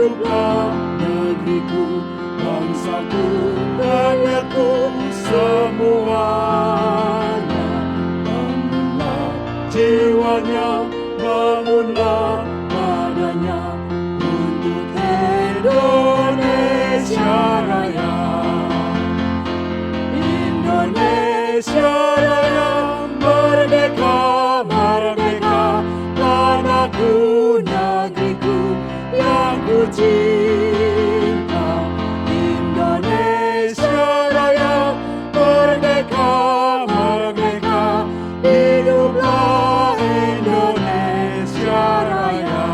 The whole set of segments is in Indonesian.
hiduplah negeriku, bangsaku, rakyatku semuanya. Bangunlah jiwanya, bangunlah badannya untuk Indonesia Raya. Indonesia Raya, merdeka, merdeka, tanahku, negeriku yang ku cinta. Indonesia Raya, merdeka, merdeka, hiduplah Indonesia Raya.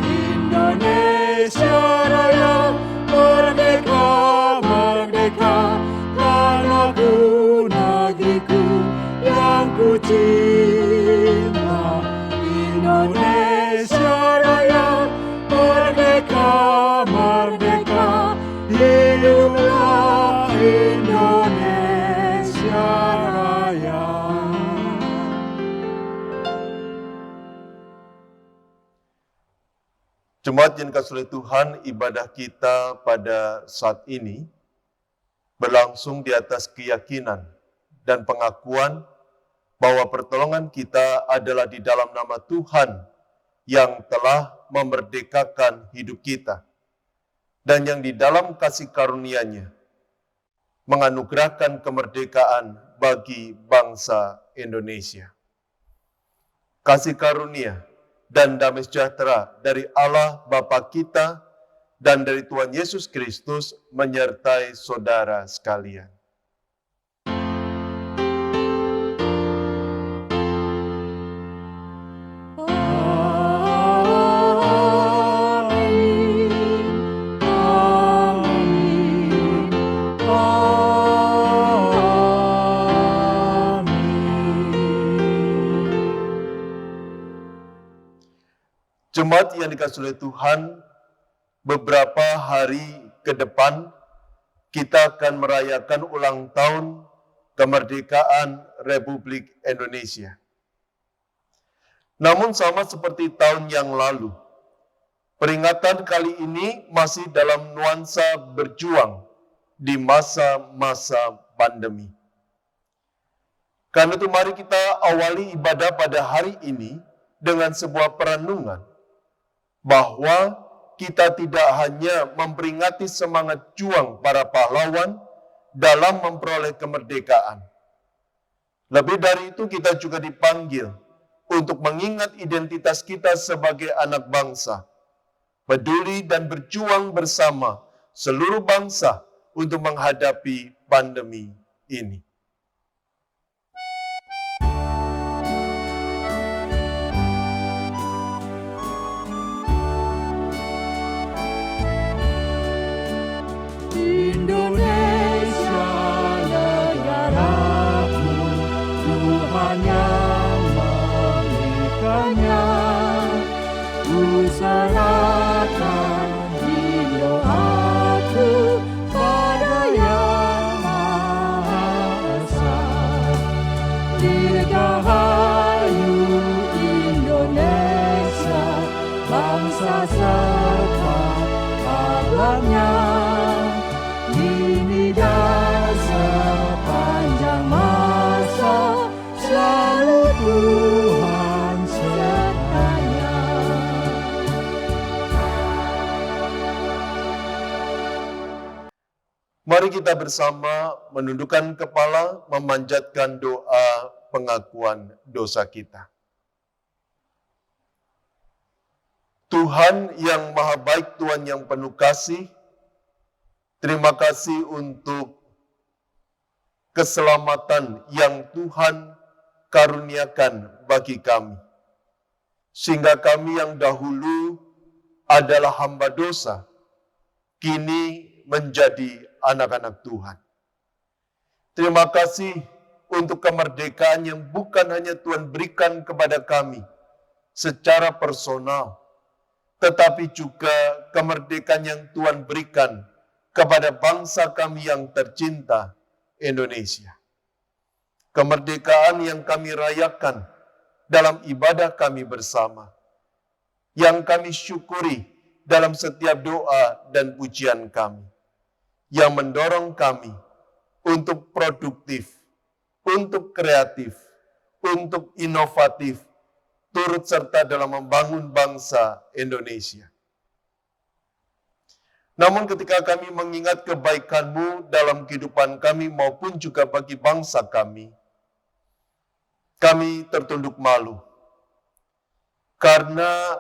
Indonesia Raya, merdeka, merdeka, tanahku, negeriku yang ku cinta. Indonesia Raya, merdeka, merdeka, hiduplah Indonesia Raya. Jemaat yang dikasihi oleh Tuhan, ibadah kita pada saat ini berlangsung di atas keyakinan dan pengakuan bahwa pertolongan kita adalah di dalam nama Tuhan yang telah memerdekakan hidup kita dan yang di dalam kasih karunia-Nya menganugerahkan kemerdekaan bagi bangsa Indonesia. Kasih karunia dan damai sejahtera dari Allah Bapa kita dan dari Tuhan Yesus Kristus menyertai saudara sekalian. Jemaat yang dikasihi oleh Tuhan, beberapa hari ke depan kita akan merayakan ulang tahun kemerdekaan Republik Indonesia. Namun sama seperti tahun yang lalu, peringatan kali ini masih dalam nuansa berjuang di masa-masa pandemi. Karena itu mari kita awali ibadah pada hari ini dengan sebuah perenungan bahwa kita tidak hanya memperingati semangat juang para pahlawan dalam memperoleh kemerdekaan. Lebih dari itu, kita juga dipanggil untuk mengingat identitas kita sebagai anak bangsa, peduli dan berjuang bersama seluruh bangsa untuk menghadapi pandemi ini. Indonesia negaraku, Tuhan yang memberikannya. Ku serahkan doaku pada Yang Maha Esa. Dirgahayu Indonesia, bangsa serta alamnya. Kini dan sepanjang masa, selalu Tuhan sertanya. Mari kita bersama menundukkan kepala, memanjatkan doa pengakuan dosa kita. Tuhan yang maha baik, Tuhan yang penuh kasih, terima kasih untuk keselamatan yang Tuhan karuniakan bagi kami. Sehingga kami yang dahulu adalah hamba dosa, kini menjadi anak-anak Tuhan. Terima kasih untuk kemerdekaan yang bukan hanya Tuhan berikan kepada kami secara personal, tetapi juga kemerdekaan yang Tuhan berikan kepada bangsa kami yang tercinta, Indonesia. Kemerdekaan yang kami rayakan dalam ibadah kami bersama, yang kami syukuri dalam setiap doa dan pujian kami, yang mendorong kami untuk produktif, untuk kreatif, untuk inovatif, turut serta dalam membangun bangsa Indonesia. Namun ketika kami mengingat kebaikan-Mu dalam kehidupan kami maupun juga bagi bangsa kami tertunduk malu. Karena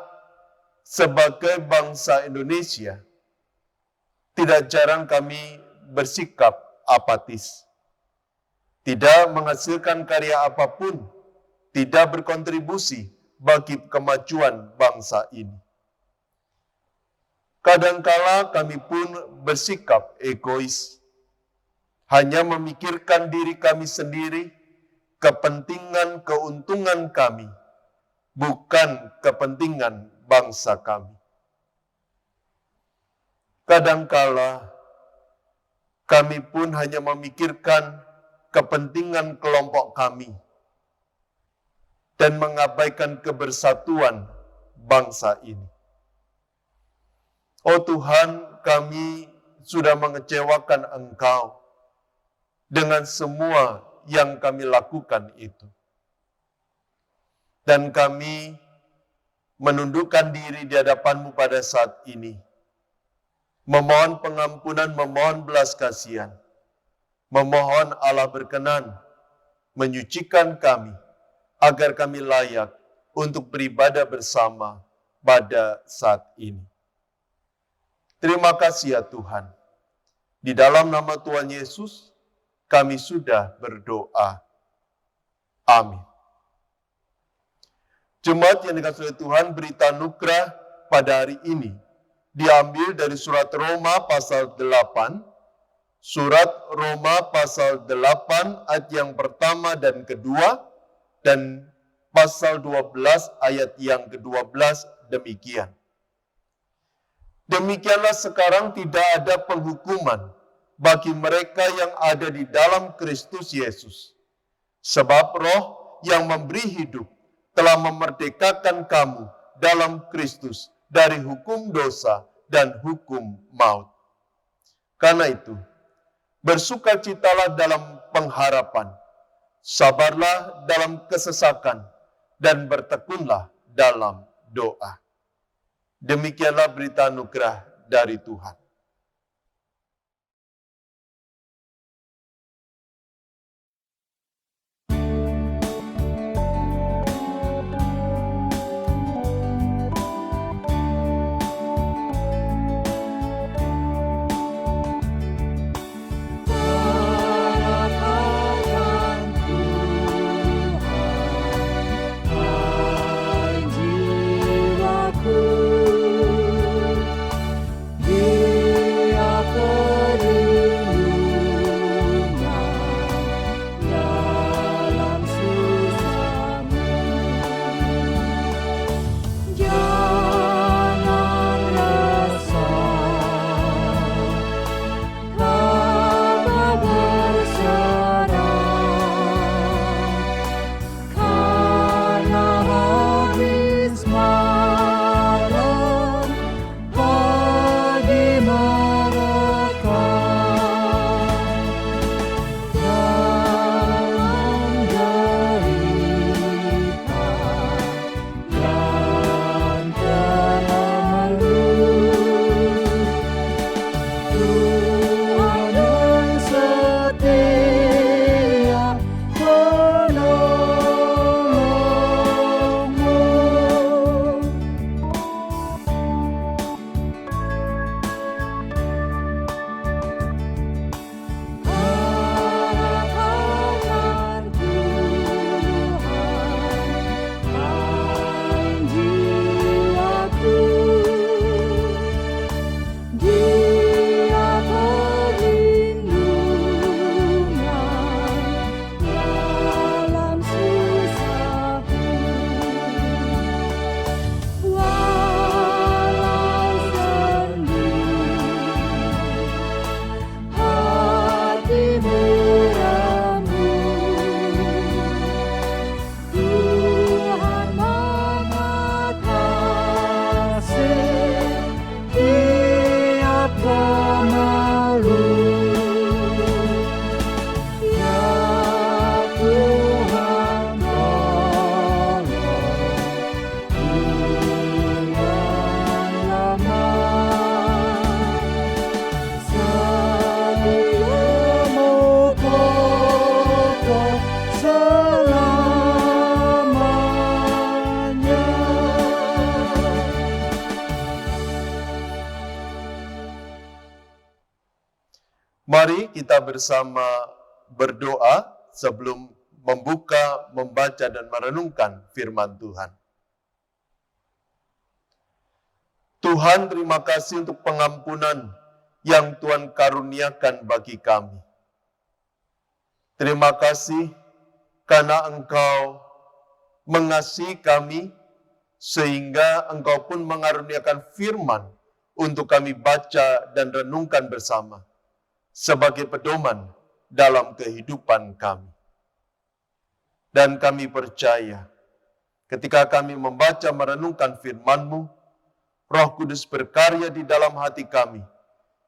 sebagai bangsa Indonesia, tidak jarang kami bersikap apatis. Tidak menghasilkan karya apapun, tidak berkontribusi bagi kemajuan bangsa ini. Kadangkala kami pun bersikap egois, hanya memikirkan diri kami sendiri, kepentingan keuntungan kami, bukan kepentingan bangsa kami. Kadangkala kami pun hanya memikirkan kepentingan kelompok kami dan mengabaikan kebersatuan bangsa ini. Oh Tuhan, kami sudah mengecewakan Engkau dengan semua yang kami lakukan itu. Dan kami menundukkan diri di hadapan-Mu pada saat ini. Memohon pengampunan, memohon belas kasihan. Memohon Allah berkenan menyucikan kami agar kami layak untuk beribadah bersama pada saat ini. Terima kasih ya Tuhan. Di dalam nama Tuhan Yesus, kami sudah berdoa. Amin. Jemaat yang dikasihi oleh Tuhan, berita nugrah pada hari ini diambil dari surat Roma pasal 8. Surat Roma pasal 8 ayat yang pertama dan kedua, dan pasal 12 ayat yang ke-12 demikian. Demikianlah sekarang tidak ada penghukuman bagi mereka yang ada di dalam Kristus Yesus. Sebab Roh yang memberi hidup telah memerdekakan kamu dalam Kristus dari hukum dosa dan hukum maut. Karena itu, bersukacitalah dalam pengharapan, sabarlah dalam kesesakan, dan bertekunlah dalam doa. Demikianlah berita anugerah dari Tuhan. Jiwaku Mari kita bersama berdoa sebelum membuka, membaca, dan merenungkan firman Tuhan. Tuhan, terima kasih untuk pengampunan yang Tuhan karuniakan bagi kami. Terima kasih karena Engkau mengasihi kami, sehingga Engkau pun mengaruniakan firman untuk kami baca dan renungkan bersama, sebagai pedoman dalam kehidupan kami. Dan kami percaya, ketika kami membaca merenungkan firman-Mu, Roh Kudus berkarya di dalam hati kami,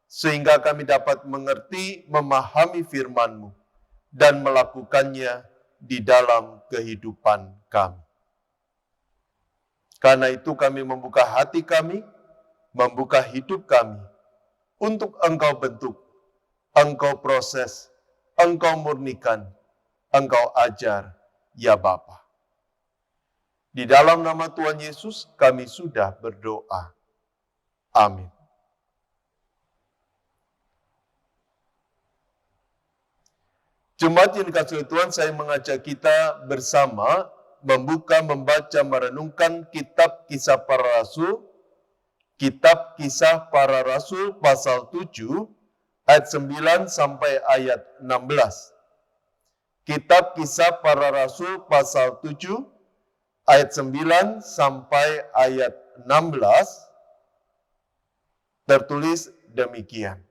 sehingga kami dapat mengerti, memahami firman-Mu, dan melakukannya di dalam kehidupan kami. Karena itu kami membuka hati kami, membuka hidup kami, untuk Engkau bentuk, Engkau proses, Engkau murnikan, Engkau ajar, ya Bapa. Di dalam nama Tuhan Yesus kami sudah berdoa. Amin. Jemaat yang dikasihi Tuhan, saya mengajak kita bersama membuka, membaca, merenungkan kitab Kisah Para Rasul, kitab Kisah Para Rasul pasal 7, ayat 9 sampai ayat 16. Kitab Kisah Para Rasul pasal 7, ayat 9 sampai ayat 16, tertulis demikian.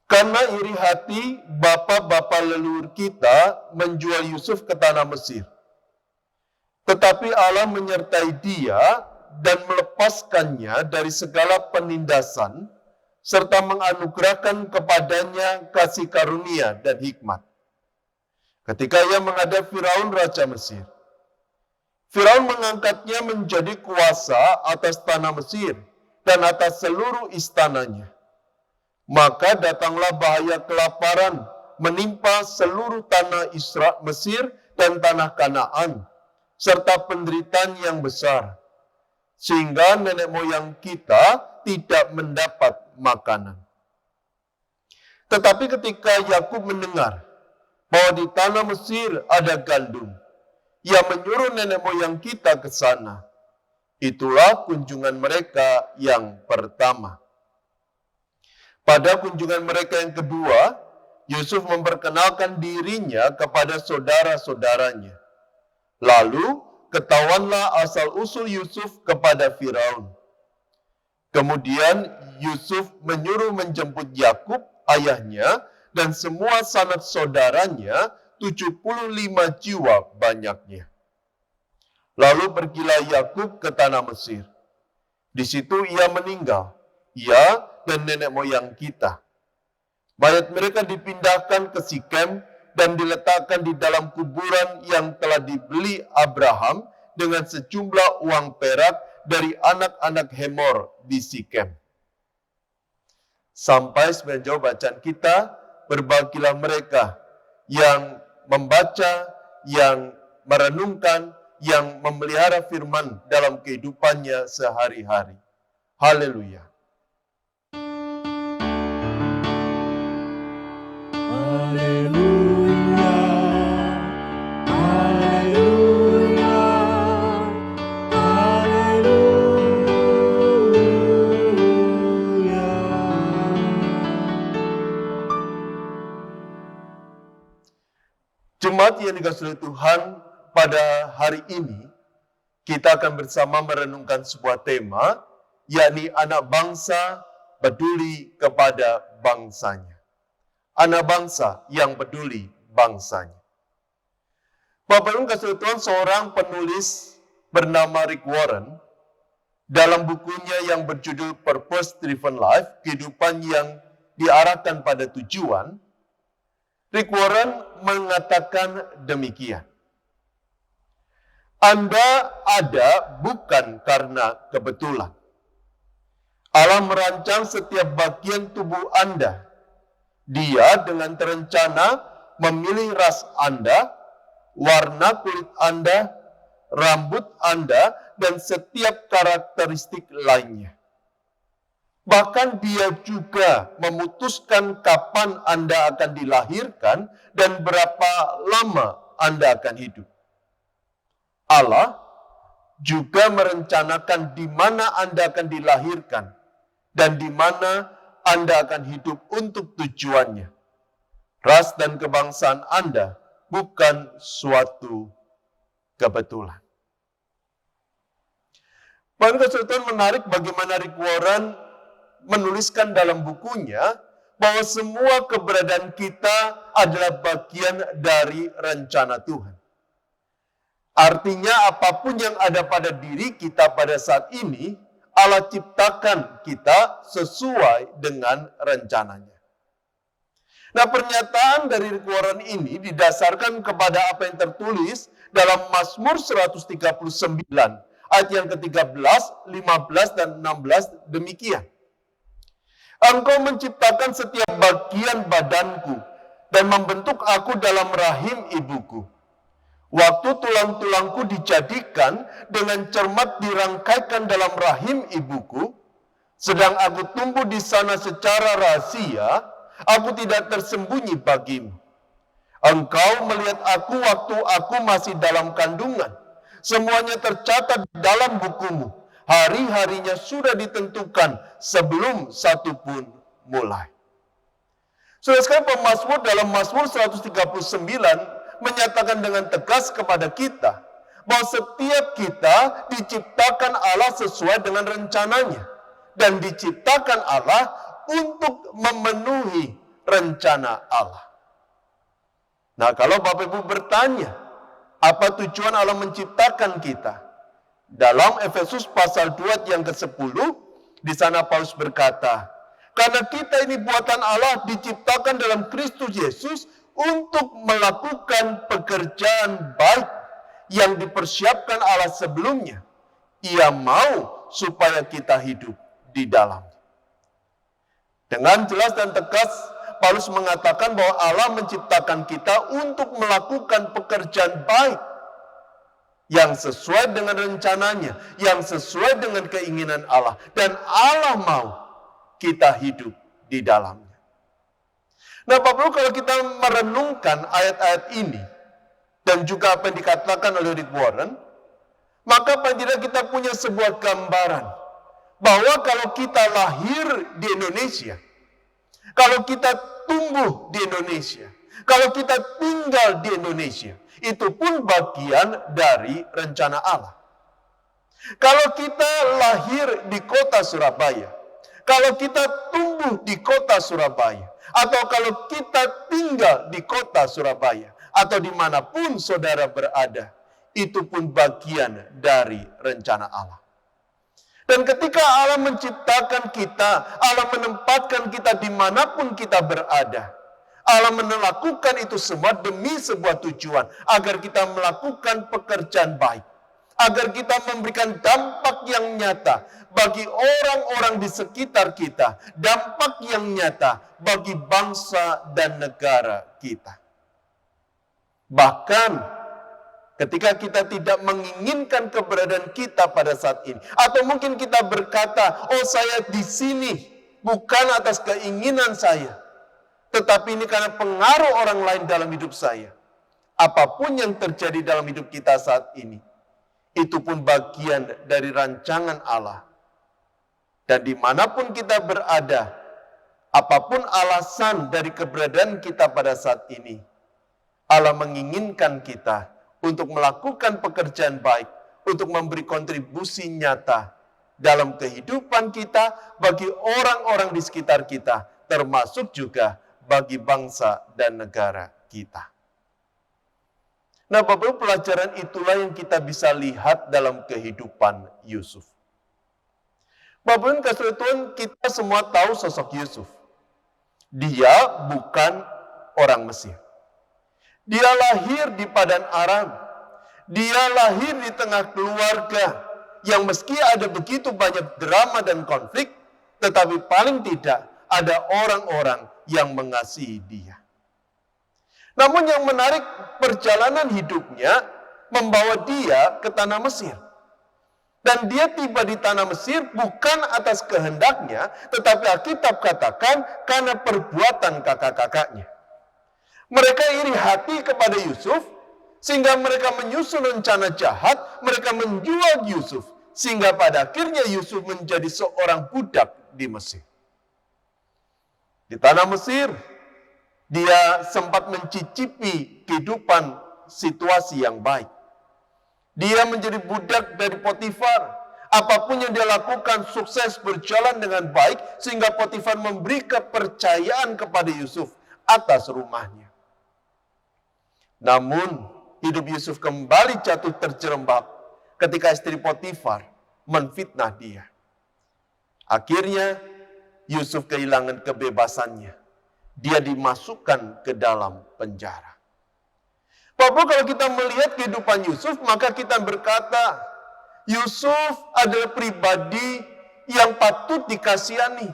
Karena iri hati bapa-bapa leluhur kita menjual Yusuf ke tanah Mesir. Tetapi Allah menyertai dia dan melepaskannya dari segala penindasan, serta menganugerahkan kepadanya kasih karunia dan hikmat. Ketika ia menghadap Firaun Raja Mesir, Firaun mengangkatnya menjadi kuasa atas tanah Mesir dan atas seluruh istananya. Maka datanglah bahaya kelaparan menimpa seluruh tanah Israel, Mesir dan tanah Kanaan, serta penderitaan yang besar, sehingga nenek moyang kita tidak mendapat makanan. Tetapi ketika Yakub mendengar bahwa di tanah Mesir ada gandum, ia menyuruh nenek moyang kita ke sana. Itulah kunjungan mereka yang pertama. Pada kunjungan mereka yang kedua, Yusuf memperkenalkan dirinya kepada saudara-saudaranya. Lalu ketahuanlah asal-usul Yusuf kepada Firaun. Kemudian Yusuf menyuruh menjemput Yakub, ayahnya, dan semua sanak saudaranya, 75 jiwa banyaknya. Lalu pergilah Yakub ke tanah Mesir. Di situ ia meninggal, ia dan nenek moyang kita. Mayat mereka dipindahkan ke Sikem dan diletakkan di dalam kuburan yang telah dibeli Abraham dengan sejumlah uang perak dari anak-anak Hemor di Sikem. Sampai semenjauh bacaan kita, berbahagialah mereka yang membaca, yang merenungkan, yang memelihara firman dalam kehidupannya sehari-hari. Haleluya. Haleluya, haleluya, haleluya. Jemaat yang dikasihi Tuhan, pada hari ini kita akan bersama merenungkan sebuah tema, yakni anak bangsa peduli kepada bangsanya. Anak bangsa yang peduli bangsanya. Bapak Ibu kasih Tuhan, seorang penulis bernama Rick Warren, dalam bukunya yang berjudul Purpose Driven Life, kehidupan yang diarahkan pada tujuan, Rick Warren mengatakan demikian. Anda ada bukan karena kebetulan. Allah merancang setiap bagian tubuh Anda. Dia dengan terencana memilih ras Anda, warna kulit Anda, rambut Anda, dan setiap karakteristik lainnya. Bahkan dia juga memutuskan kapan Anda akan dilahirkan dan berapa lama Anda akan hidup. Allah juga merencanakan di mana Anda akan dilahirkan dan di mana Anda akan hidup untuk tujuannya. Ras dan kebangsaan Anda bukan suatu kebetulan. Poin kesulitan menarik bagaimana Rick Warren menuliskan dalam bukunya bahwa semua keberadaan kita adalah bagian dari rencana Tuhan. Artinya apapun yang ada pada diri kita pada saat ini, Allah ciptakan kita sesuai dengan rencananya. Nah, pernyataan dari Rick Warren ini didasarkan kepada apa yang tertulis dalam Mazmur 139, ayat yang ke-13, 15, dan 16 demikian. Engkau menciptakan setiap bagian badanku dan membentuk aku dalam rahim ibuku. Waktu tulang-tulangku dijadikan dengan cermat dirangkaikan dalam rahim ibuku, sedang aku tumbuh di sana secara rahasia, aku tidak tersembunyi bagimu. Engkau melihat aku waktu aku masih dalam kandungan. Semuanya tercatat dalam bukumu. Hari-harinya sudah ditentukan sebelum satu pun mulai. Saudara sekalian, pemazmur dalam Mazmur 139 menyatakan dengan tegas kepada kita bahwa setiap kita diciptakan Allah sesuai dengan rencananya dan diciptakan Allah untuk memenuhi rencana Allah. Nah, kalau Bapak Ibu bertanya, apa tujuan Allah menciptakan kita? Dalam Efesus pasal 2 yang ke-10, di sana Paulus berkata, karena kita ini buatan Allah diciptakan dalam Kristus Yesus untuk melakukan pekerjaan baik yang dipersiapkan Allah sebelumnya. Ia mau supaya kita hidup di dalam. Dengan jelas dan tegas, Paulus mengatakan bahwa Allah menciptakan kita untuk melakukan pekerjaan baik yang sesuai dengan rencananya, yang sesuai dengan keinginan Allah. Dan Allah mau kita hidup di dalamnya. Nah, Bapak Ibu, kalau kita merenungkan ayat-ayat ini, dan juga apa yang dikatakan oleh Rick Warren, maka paling tidak kita punya sebuah gambaran, bahwa kalau kita lahir di Indonesia, kalau kita tumbuh di Indonesia, kalau kita tinggal di Indonesia, itu pun bagian dari rencana Allah. Kalau kita lahir di kota Surabaya, kalau kita tumbuh di kota Surabaya, atau kalau kita tinggal di kota Surabaya, atau dimanapun saudara berada, itu pun bagian dari rencana Allah. Dan ketika Allah menciptakan kita, Allah menempatkan kita dimanapun kita berada, Allah melakukan itu semua demi sebuah tujuan, agar kita melakukan pekerjaan baik, agar kita memberikan dampak yang nyata bagi orang-orang di sekitar kita, dampak yang nyata bagi bangsa dan negara kita. Bahkan ketika kita tidak menginginkan keberadaan kita pada saat ini, atau mungkin kita berkata, oh saya di sini bukan atas keinginan saya, tetapi ini karena pengaruh orang lain dalam hidup saya. Apapun yang terjadi dalam hidup kita saat ini, itu pun bagian dari rancangan Allah. Dan dimanapun kita berada, apapun alasan dari keberadaan kita pada saat ini, Allah menginginkan kita untuk melakukan pekerjaan baik, untuk memberi kontribusi nyata dalam kehidupan kita, bagi orang-orang di sekitar kita, termasuk juga bagi bangsa dan negara kita. Nah, Bapak Ibu, pelajaran itulah yang kita bisa lihat dalam kehidupan Yusuf. Bapak Ibu kasih Tuhan, kita semua tahu sosok Yusuf. Dia bukan orang Mesir. Dia lahir di Padan Aram. Dia lahir di tengah keluarga yang meski ada begitu banyak drama dan konflik, tetapi paling tidak ada orang-orang yang mengasihi dia. Namun yang menarik, perjalanan hidupnya membawa dia ke tanah Mesir. Dan dia tiba di tanah Mesir bukan atas kehendaknya, tetapi Alkitab katakan karena perbuatan kakak-kakaknya. Mereka iri hati kepada Yusuf, sehingga mereka menyusun rencana jahat, mereka menjual Yusuf, sehingga pada akhirnya Yusuf menjadi seorang budak di Mesir. Di tanah Mesir, dia sempat mencicipi kehidupan situasi yang baik. Dia menjadi budak dari Potifar. Apapun yang dia lakukan sukses berjalan dengan baik, sehingga Potifar memberi kepercayaan kepada Yusuf atas rumahnya. Namun, hidup Yusuf kembali jatuh terjerembab ketika istri Potifar menfitnah dia. Akhirnya, Yusuf kehilangan kebebasannya. Dia dimasukkan ke dalam penjara. Bapak, kalau kita melihat kehidupan Yusuf, maka kita berkata, Yusuf adalah pribadi yang patut dikasihani.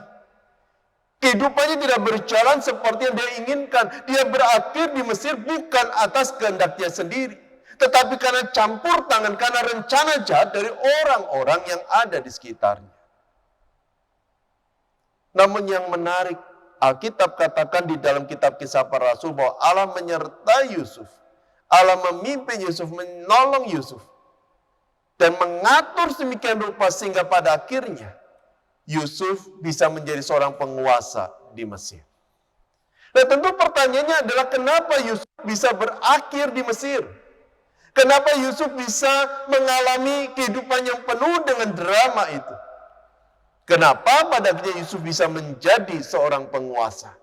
Kehidupannya tidak berjalan seperti yang dia inginkan. Dia berakhir di Mesir bukan atas kehendaknya sendiri, tetapi karena campur tangan, karena rencana jahat dari orang-orang yang ada di sekitarnya. Namun yang menarik, Alkitab katakan di dalam kitab Kisah Para Rasul bahwa Allah menyertai Yusuf. Allah memimpin Yusuf, menolong Yusuf, dan mengatur sedemikian rupa sehingga pada akhirnya Yusuf bisa menjadi seorang penguasa di Mesir. Nah, tentu pertanyaannya adalah kenapa Yusuf bisa berakhir di Mesir? Kenapa Yusuf bisa mengalami kehidupan yang penuh dengan drama itu? Kenapa pada akhirnya Yusuf bisa menjadi seorang penguasa?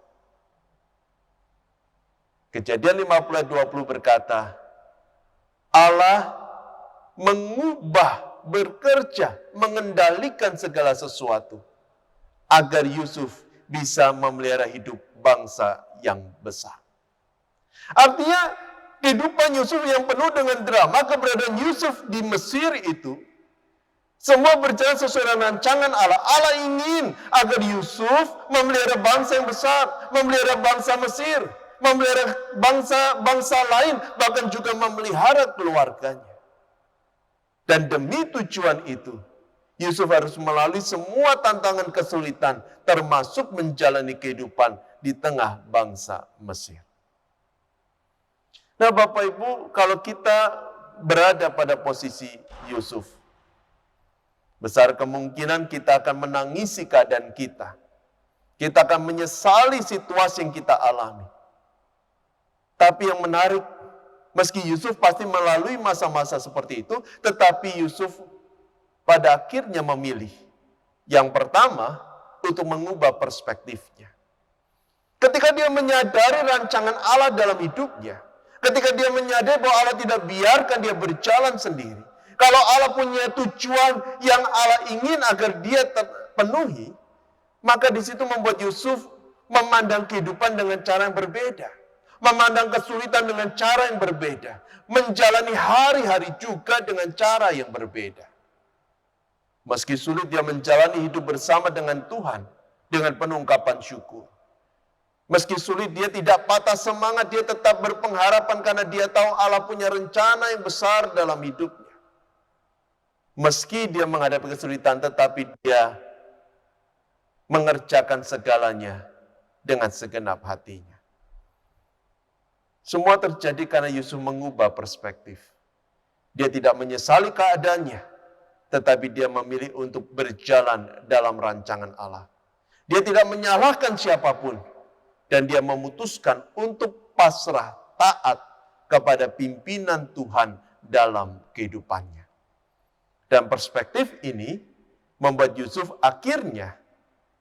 Kejadian 50 ayat 20 berkata, Allah mengubah, bekerja, mengendalikan segala sesuatu agar Yusuf bisa memelihara hidup bangsa yang besar. Artinya, kehidupan Yusuf yang penuh dengan drama, keberadaan Yusuf di Mesir itu, semua berjalan sesuai dengan rancangan Allah. Allah ingin agar Yusuf memelihara bangsa yang besar, memelihara bangsa Mesir, memelihara bangsa lain, bahkan juga memelihara keluarganya. Dan demi tujuan itu, Yusuf harus melalui semua tantangan kesulitan, termasuk menjalani kehidupan di tengah bangsa Mesir. Nah, Bapak Ibu, kalau kita berada pada posisi Yusuf, besar kemungkinan kita akan menangisi keadaan kita. Kita akan menyesali situasi yang kita alami. Tapi yang menarik, meski Yusuf pasti melalui masa-masa seperti itu, tetapi Yusuf pada akhirnya memilih. Yang pertama, untuk mengubah perspektifnya. Ketika dia menyadari rancangan Allah dalam hidupnya, ketika dia menyadari bahwa Allah tidak biarkan dia berjalan sendiri, kalau Allah punya tujuan yang Allah ingin agar dia terpenuhi, maka di situ membuat Yusuf memandang kehidupan dengan cara yang berbeda. Memandang kesulitan dengan cara yang berbeda. Menjalani hari-hari juga dengan cara yang berbeda. Meski sulit dia menjalani hidup bersama dengan Tuhan dengan penuh ungkapan syukur. Meski sulit dia tidak patah semangat, dia tetap berpengharapan karena dia tahu Allah punya rencana yang besar dalam hidupnya. Meski dia menghadapi kesulitan, tetapi dia mengerjakan segalanya dengan segenap hatinya. Semua terjadi karena Yusuf mengubah perspektif. Dia tidak menyesali keadaannya, tetapi dia memilih untuk berjalan dalam rancangan Allah. Dia tidak menyalahkan siapapun, dan dia memutuskan untuk pasrah taat kepada pimpinan Tuhan dalam kehidupannya. Dan perspektif ini membuat Yusuf akhirnya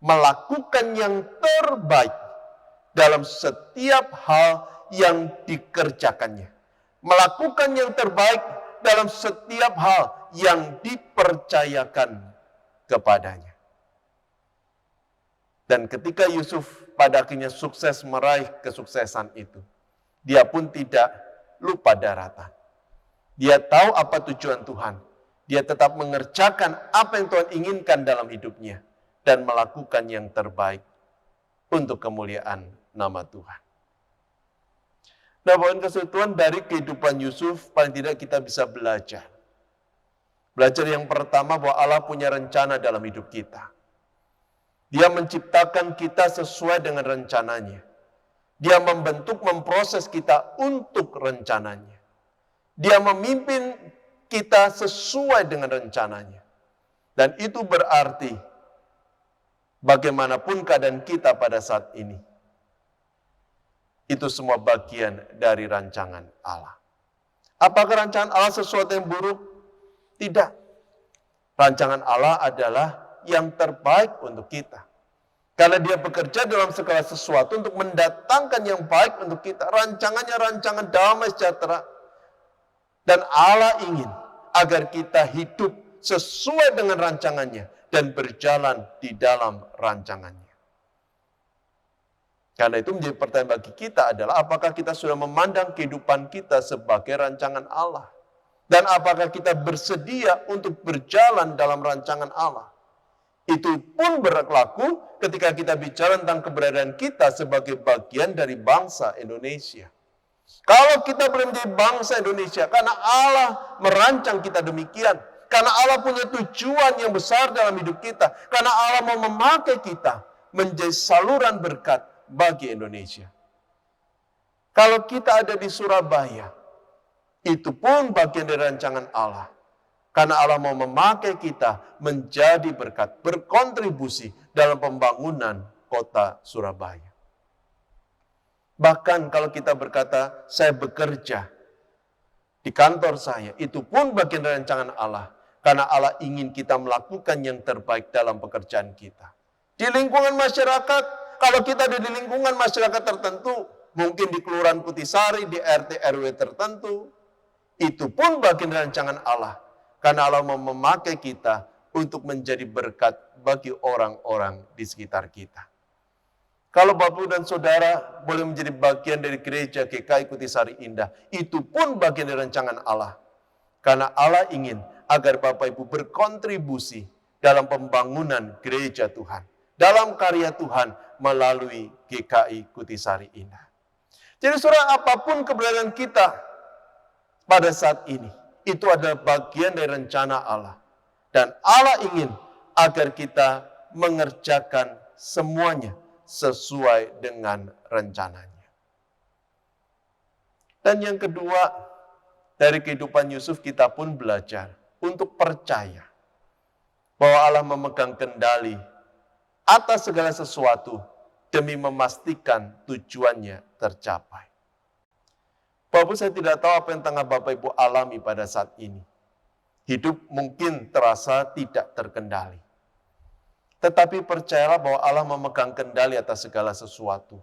melakukan yang terbaik dalam setiap hal yang dikerjakannya. Melakukan yang terbaik dalam setiap hal yang dipercayakan kepadanya. Dan ketika Yusuf pada akhirnya sukses meraih kesuksesan itu, dia pun tidak lupa daratan. Dia tahu apa tujuan Tuhan. Dia tetap mengerjakan apa yang Tuhan inginkan dalam hidupnya dan melakukan yang terbaik untuk kemuliaan nama Tuhan. Nah, poin kesetuan dari kehidupan Yusuf paling tidak kita bisa belajar Belajar yang pertama bahwa Allah punya rencana dalam hidup kita. Dia menciptakan kita sesuai dengan rencananya. Dia membentuk, memproses kita untuk rencananya. Dia memimpin kita sesuai dengan rencananya. Dan itu berarti bagaimanapun keadaan kita pada saat ini, itu semua bagian dari rancangan Allah. Apakah rancangan Allah sesuatu yang buruk? Tidak. Rancangan Allah adalah yang terbaik untuk kita. Karena dia bekerja dalam segala sesuatu untuk mendatangkan yang baik untuk kita. Rancangannya rancangan damai sejahtera. Dan Allah ingin agar kita hidup sesuai dengan rancangannya dan berjalan di dalam rancangannya. Karena itu menjadi pertanyaan bagi kita adalah apakah kita sudah memandang kehidupan kita sebagai rancangan Allah? Dan apakah kita bersedia untuk berjalan dalam rancangan Allah? Itu pun berlaku ketika kita bicara tentang keberadaan kita sebagai bagian dari bangsa Indonesia. Kalau kita belum menjadi bangsa Indonesia, karena Allah merancang kita demikian. Karena Allah punya tujuan yang besar dalam hidup kita. Karena Allah mau memakai kita menjadi saluran berkat bagi Indonesia. Kalau kita ada di Surabaya, itu pun bagian dari rancangan Allah. Karena Allah mau memakai kita menjadi berkat, berkontribusi dalam pembangunan kota Surabaya. Bahkan kalau kita berkata, saya bekerja di kantor saya, itu pun bagian dari rancangan Allah. Karena Allah ingin kita melakukan yang terbaik dalam pekerjaan kita. Di lingkungan masyarakat, kalau kita ada di lingkungan masyarakat tertentu, mungkin di Kelurahan Kutisari, di RT RW tertentu, itu pun bagian dari rancangan Allah. Karena Allah mau memakai kita untuk menjadi berkat bagi orang-orang di sekitar kita. Kalau Bapak dan Saudara boleh menjadi bagian dari gereja GKI Kutisari Indah, itu pun bagian dari rancangan Allah. Karena Allah ingin agar Bapak Ibu berkontribusi dalam pembangunan gereja Tuhan. Dalam karya Tuhan melalui GKI Kutisari Indah. Jadi saudara, apapun keberadaan kita pada saat ini, itu adalah bagian dari rencana Allah. Dan Allah ingin agar kita mengerjakan semuanya sesuai dengan rencananya. Dan yang kedua, dari kehidupan Yusuf kita pun belajar untuk percaya bahwa Allah memegang kendali atas segala sesuatu demi memastikan tujuannya tercapai. Bapak saya tidak tahu apa yang tengah Bapak Ibu alami pada saat ini. Hidup mungkin terasa tidak terkendali. Tetapi percayalah bahwa Allah memegang kendali atas segala sesuatu.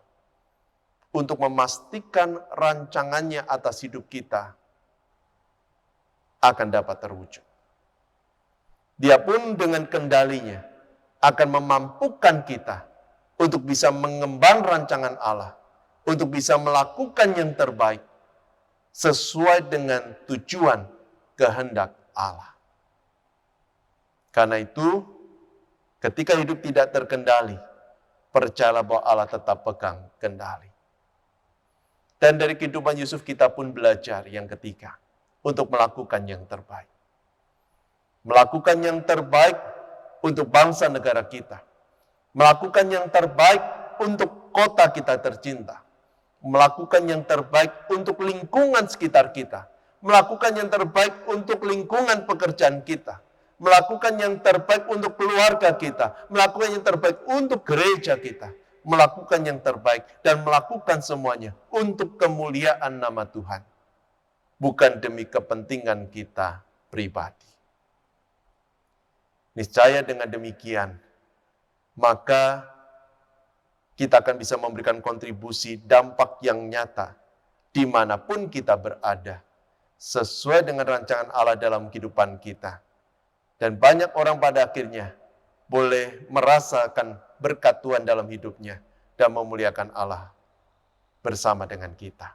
Untuk memastikan rancangannya atas hidup kita akan dapat terwujud. Dia pun dengan kendalinya akan memampukan kita untuk bisa mengemban rancangan Allah. Untuk bisa melakukan yang terbaik sesuai dengan tujuan kehendak Allah. Karena itu, ketika hidup tidak terkendali, percayalah bahwa Allah tetap pegang kendali. Dan dari kehidupan Yusuf kita pun belajar yang ketiga, untuk melakukan yang terbaik. Melakukan yang terbaik untuk bangsa negara kita. Melakukan yang terbaik untuk kota kita tercinta. Melakukan yang terbaik untuk lingkungan sekitar kita. Melakukan yang terbaik untuk lingkungan pekerjaan kita. Melakukan yang terbaik untuk keluarga kita. Melakukan yang terbaik untuk gereja kita. Melakukan yang terbaik dan melakukan semuanya untuk kemuliaan nama Tuhan. Bukan demi kepentingan kita pribadi. Niscaya dengan demikian, maka kita akan bisa memberikan kontribusi dampak yang nyata dimanapun kita berada, sesuai dengan rancangan Allah dalam kehidupan kita. Dan banyak orang pada akhirnya boleh merasakan berkat Tuhan dalam hidupnya dan memuliakan Allah bersama dengan kita.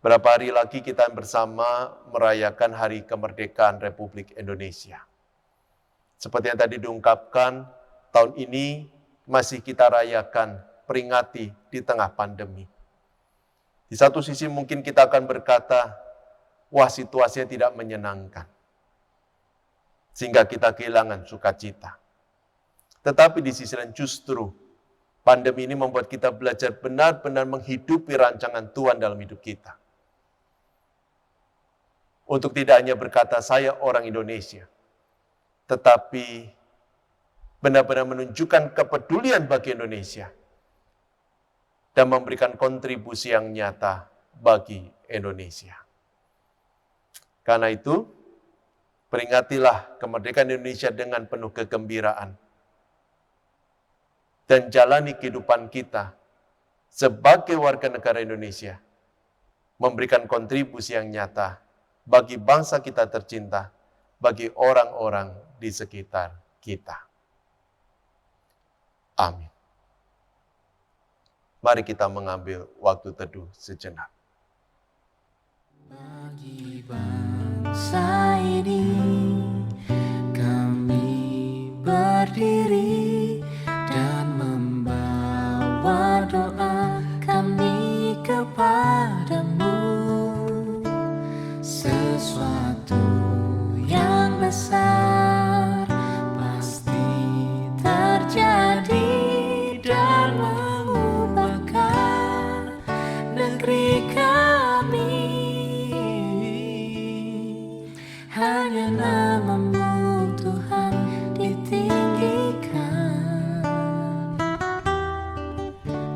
Berapa hari lagi kita bersama merayakan Hari Kemerdekaan Republik Indonesia. Seperti yang tadi diungkapkan, tahun ini masih kita rayakan, peringati di tengah pandemi. Di satu sisi mungkin kita akan berkata, wah situasinya tidak menyenangkan. sehingga kita kehilangan sukacita. Tetapi di sisi lain justru pandemi ini membuat kita belajar benar-benar menghidupi rancangan Tuhan dalam hidup kita. Untuk tidak hanya berkata saya orang Indonesia, tetapi benar-benar menunjukkan kepedulian bagi Indonesia dan memberikan kontribusi yang nyata bagi Indonesia. Karena itu, peringatilah kemerdekaan Indonesia dengan penuh kegembiraan dan jalani kehidupan kita sebagai warga negara Indonesia, memberikan kontribusi yang nyata bagi bangsa kita tercinta, bagi orang-orang di sekitar kita. Amin. Mari kita mengambil waktu teduh sejenak. Bagi bangsa ini kami berdiri dan membawa doa kami kepadamu. Sesuatu yang besar pasti terjadi dan mengubahkan negeri kami. Hanya nama-Mu Tuhan ditinggikan.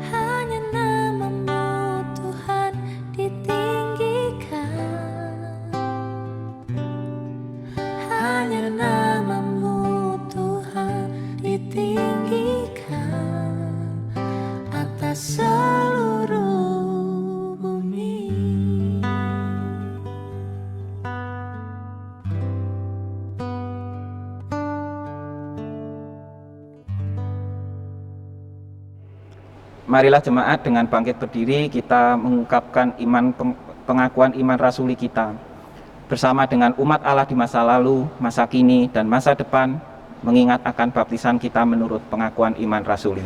Hanya nama-Mu Tuhan ditinggikan. Hanya nama-Mu Tuhan ditinggikan atas seluruh bumi. Marilah jemaat dengan bangkit berdiri kita mengungkapkan pengakuan iman rasuli kita. Bersama dengan umat Allah di masa lalu, masa kini, dan masa depan, mengingat akan baptisan kita menurut pengakuan iman rasuli.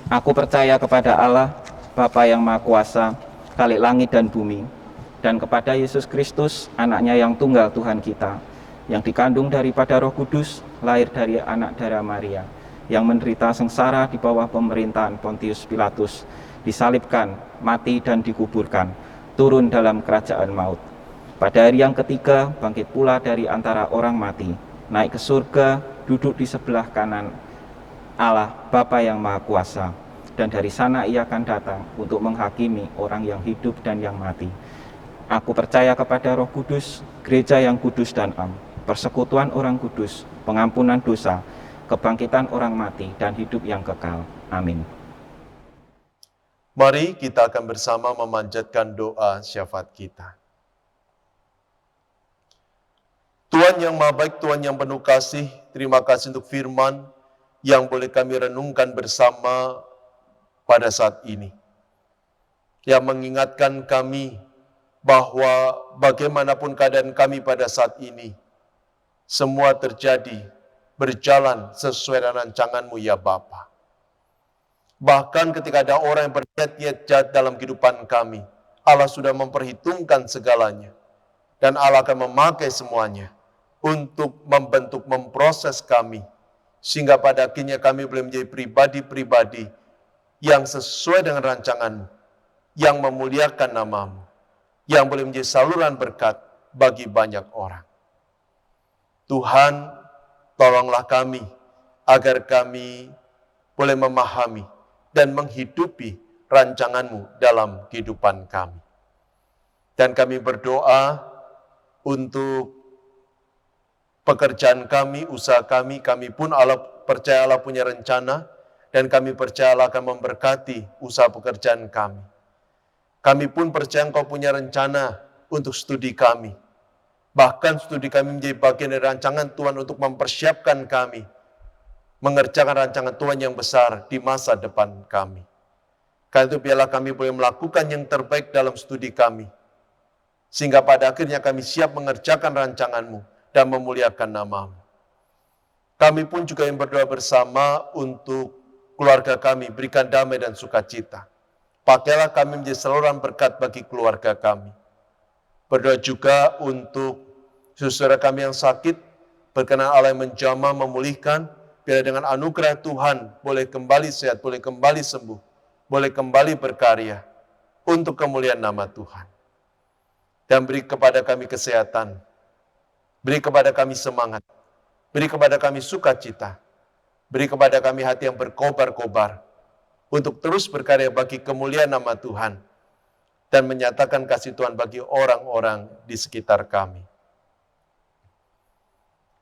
Aku percaya kepada Allah, Bapa yang Maha Kuasa, Khalik langit dan bumi, dan kepada Yesus Kristus, anaknya yang tunggal Tuhan kita, yang dikandung daripada Roh Kudus, lahir dari anak darah Maria, yang menderita sengsara di bawah pemerintahan Pontius Pilatus, disalibkan, mati dan dikuburkan, turun dalam kerajaan maut. Pada hari yang ketiga, bangkit pula dari antara orang mati, naik ke surga, duduk di sebelah kanan Allah, Bapa yang Maha Kuasa, dan dari sana Ia akan datang untuk menghakimi orang yang hidup dan yang mati. Aku percaya kepada Roh Kudus, gereja yang kudus dan am, persekutuan orang kudus, pengampunan dosa, kebangkitan orang mati, dan hidup yang kekal. Amin. Mari kita akan bersama memanjatkan doa syafaat kita. Tuhan yang Maha Baik, Tuhan yang penuh kasih, terima kasih untuk firman yang boleh kami renungkan bersama pada saat ini. Yang mengingatkan kami bahwa bagaimanapun keadaan kami pada saat ini, semua terjadi berjalan sesuai dengan rancangan-Mu ya Bapa. Bahkan ketika ada orang yang berniat jahat dalam kehidupan kami, Allah sudah memperhitungkan segalanya. Dan Allah akan memakai semuanya untuk membentuk, memproses kami. Sehingga pada akhirnya kami boleh menjadi pribadi-pribadi yang sesuai dengan rancangan-Mu, yang memuliakan nama-Mu, yang boleh menjadi saluran berkat bagi banyak orang. Tuhan, tolonglah kami, agar kami boleh memahami dan menghidupi rancangan-Mu dalam kehidupan kami. Dan kami berdoa untuk pekerjaan kami, usaha kami pun Allah percaya Allah punya rencana, dan kami percaya Allah akan memberkati usaha pekerjaan kami. Kami pun percaya Engkau punya rencana untuk studi kami. Bahkan studi kami menjadi bagian dari rancangan Tuhan untuk mempersiapkan kami mengerjakan rancangan Tuhan yang besar di masa depan kami. Karena itu biarlah kami boleh melakukan yang terbaik dalam studi kami, sehingga pada akhirnya kami siap mengerjakan rancangan-Mu dan memuliakan nama-Mu. Kami pun juga yang berdoa bersama untuk keluarga kami, berikan damai dan sukacita. Pakailah kami menjadi saluran berkat bagi keluarga kami. Berdoa juga untuk Saudara kami yang sakit, berkenan Allah yang menjamah, memulihkan, biar dengan anugerah Tuhan boleh kembali sehat, boleh kembali sembuh, boleh kembali berkarya untuk kemuliaan nama Tuhan. Dan beri kepada kami kesehatan, beri kepada kami semangat, beri kepada kami sukacita, beri kepada kami hati yang berkobar-kobar, untuk terus berkarya bagi kemuliaan nama Tuhan, dan menyatakan kasih Tuhan bagi orang-orang di sekitar kami.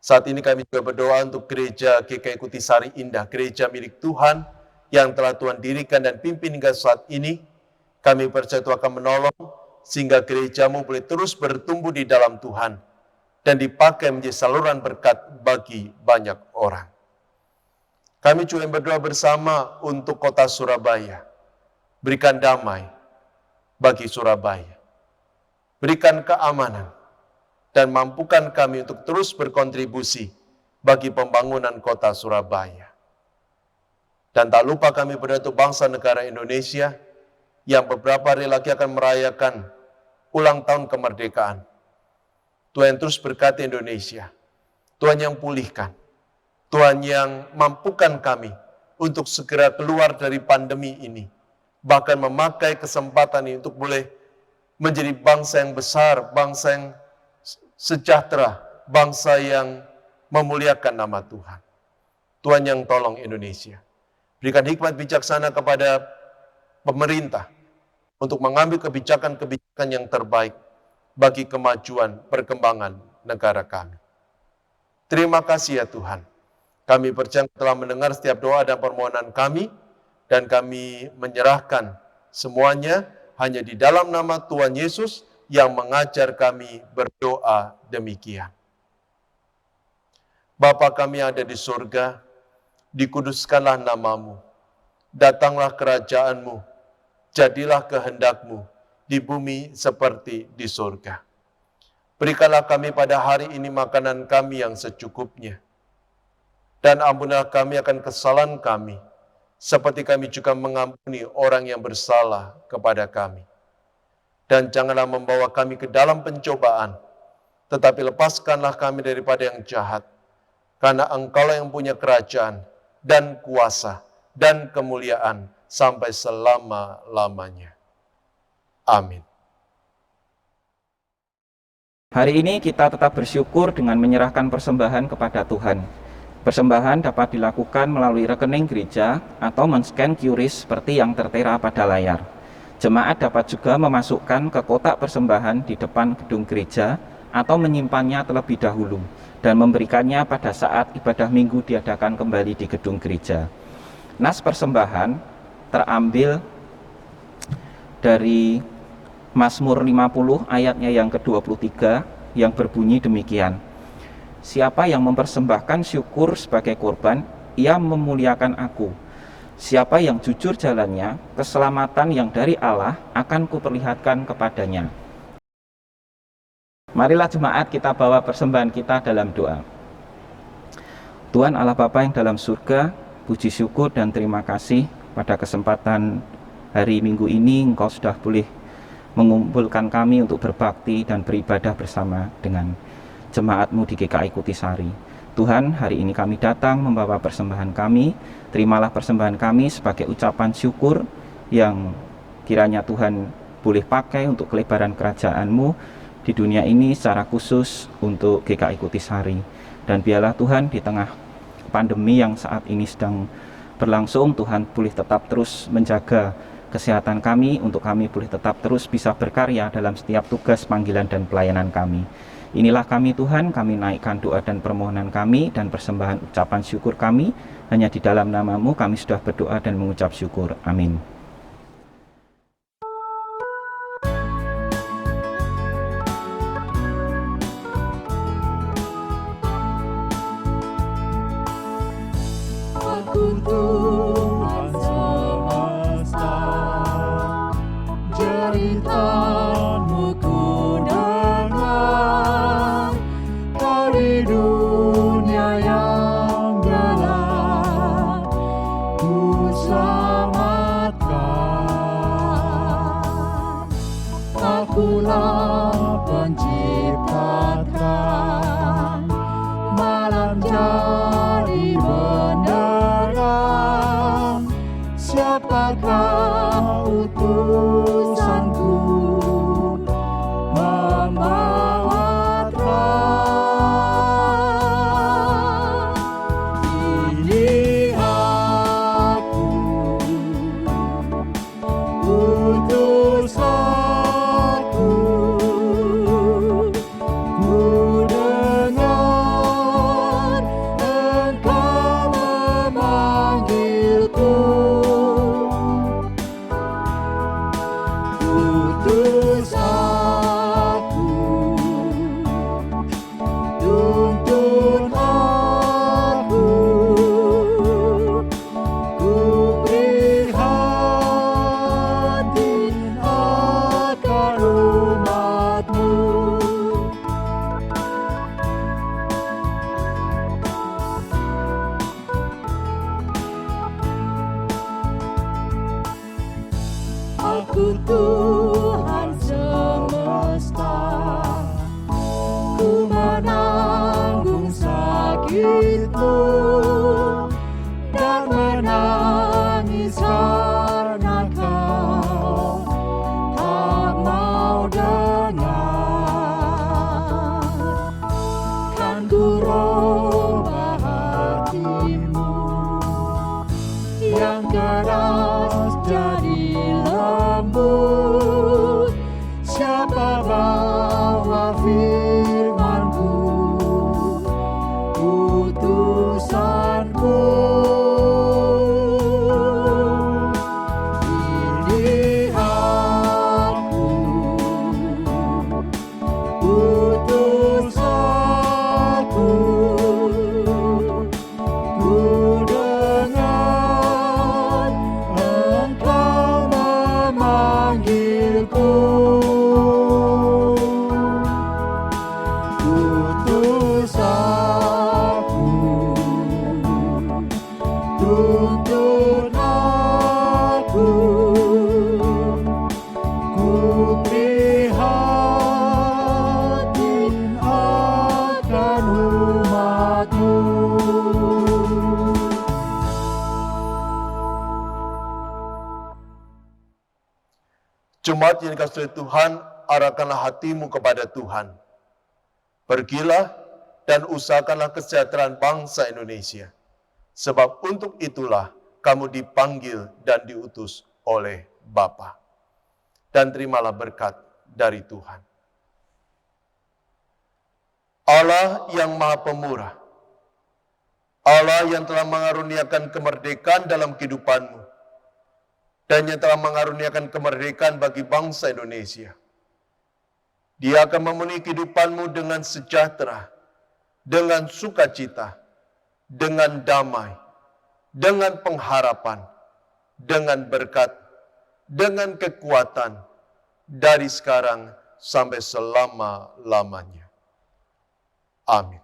Saat ini kami juga berdoa untuk gereja GKI Kutisari Indah, gereja milik Tuhan yang telah Tuhan dirikan dan pimpin hingga saat ini. Kami percaya Tuhan akan menolong sehingga gerejamu boleh terus bertumbuh di dalam Tuhan dan dipakai menjadi saluran berkat bagi banyak orang. Kami juga berdoa bersama untuk kota Surabaya. Berikan damai bagi Surabaya. Berikan keamanan dan mampukan kami untuk terus berkontribusi bagi pembangunan kota Surabaya. Dan tak lupa kami berdoa untuk bangsa negara Indonesia yang beberapa hari lagi akan merayakan ulang tahun kemerdekaan. Tuhan yang terus berkati Indonesia, Tuhan yang pulihkan, Tuhan yang mampukan kami untuk segera keluar dari pandemi ini, bahkan memakai kesempatan ini untuk boleh menjadi bangsa yang besar, bangsa yang sejahtera, bangsa yang memuliakan nama Tuhan. Tuhan yang tolong Indonesia. Berikan hikmat bijaksana kepada pemerintah untuk mengambil kebijakan-kebijakan yang terbaik bagi kemajuan perkembangan negara kami. Terima kasih ya Tuhan. Kami percaya telah mendengar setiap doa dan permohonan kami, dan kami menyerahkan semuanya hanya di dalam nama Tuhan Yesus yang mengajar kami berdoa demikian. Bapa kami yang ada di surga, dikuduskanlah namamu, datanglah kerajaanmu, jadilah kehendakmu di bumi seperti di surga. Berikanlah kami pada hari ini makanan kami yang secukupnya, dan ampunilah kami akan kesalahan kami, seperti kami juga mengampuni orang yang bersalah kepada kami. Dan janganlah membawa kami ke dalam pencobaan, tetapi lepaskanlah kami daripada yang jahat, karena Engkaulah yang punya kerajaan, dan kuasa, dan kemuliaan, sampai selama-lamanya. Amin. Hari ini kita tetap bersyukur dengan menyerahkan persembahan kepada Tuhan. Persembahan dapat dilakukan melalui rekening gereja atau men-scan QRIS seperti yang tertera pada layar. Jemaat dapat juga memasukkan ke kotak persembahan di depan gedung gereja atau menyimpannya terlebih dahulu dan memberikannya pada saat ibadah minggu diadakan kembali di gedung gereja. Nas persembahan terambil dari Mazmur 50 ayatnya yang ke-23 yang berbunyi demikian. Siapa yang mempersembahkan syukur sebagai korban, ia memuliakan aku. Siapa yang jujur jalannya, keselamatan yang dari Allah akan kuperlihatkan kepadanya. Marilah jemaat kita bawa persembahan kita dalam doa. Tuhan Allah Bapa yang dalam surga, puji syukur dan terima kasih pada kesempatan hari Minggu ini Engkau sudah boleh mengumpulkan kami untuk berbakti dan beribadah bersama dengan jemaat-Mu di GKI Kutisari. Tuhan, hari ini kami datang membawa persembahan kami. Terimalah persembahan kami sebagai ucapan syukur yang kiranya Tuhan boleh pakai untuk kelebaran kerajaan-Mu di dunia ini, secara khusus untuk GKI Kutisari. Dan biarlah Tuhan di tengah pandemi yang saat ini sedang berlangsung, Tuhan boleh tetap terus menjaga kesehatan kami, untuk kami boleh tetap terus bisa berkarya dalam setiap tugas, panggilan, dan pelayanan kami. Inilah kami Tuhan, kami naikkan doa dan permohonan kami dan persembahan ucapan syukur kami. Hanya di dalam nama-Mu kami sudah berdoa dan mengucap syukur. Amin. Aku Tuhan semesta, jeritan-Mu ku dengar, dari dunia yang gelap ku selamatkan. Akulah pencipta Aku Tuhan semesta, ku menanggung sakitmu dan menangis karena kau tak mau dengar. Kan ku robah hatimu yang keras jadi lembut. Siapa bawa firman-Ku, utusanku. Ini aku, utus aku. Ku dengar Engkau memanggilku. Utus aku, tuntun aku, ku prihatin akan umat-Mu. Jemaat yang dikasihi Tuhan, arahkanlah hatimu kepada Tuhan. Pergilah dan usahakanlah kesejahteraan bangsa Indonesia. Sebab untuk itulah kamu dipanggil dan diutus oleh Bapa. Dan terimalah berkat dari Tuhan. Allah yang Maha Pemurah, Allah yang telah mengaruniakan kemerdekaan dalam kehidupanmu, dan yang telah mengaruniakan kemerdekaan bagi bangsa Indonesia. Dia akan memenuhi kehidupanmu dengan sejahtera, dengan sukacita, dengan damai, dengan pengharapan, dengan berkat, dengan kekuatan, dari sekarang sampai selama-lamanya. Amin.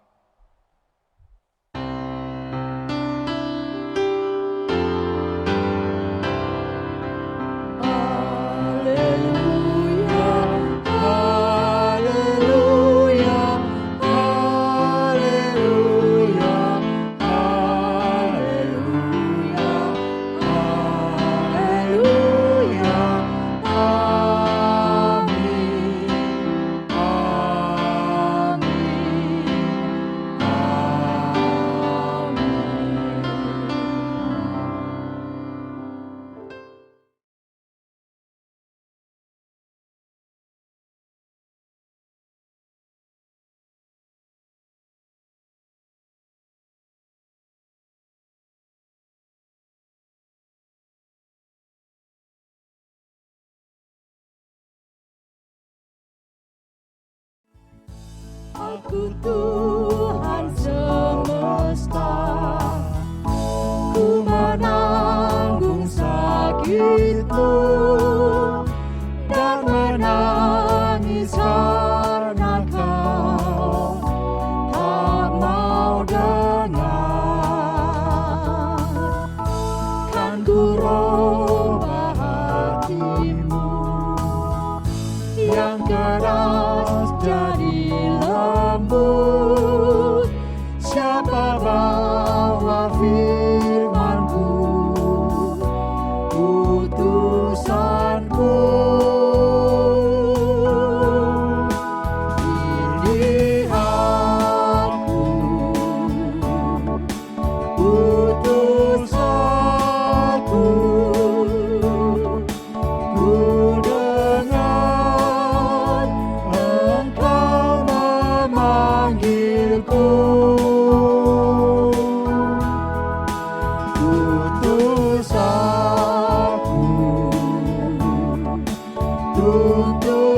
Aku Tuhan semesta, ku menanggung sakitmu dan menangis karena kau tak mau dengar. Kan ku robah hatimu yang keras jadi lembut. Siapa bawa firman-Ku, utusanku. Ini aku, utus aku. Ku dengar Engkau memanggilku. Utus aku, tuntun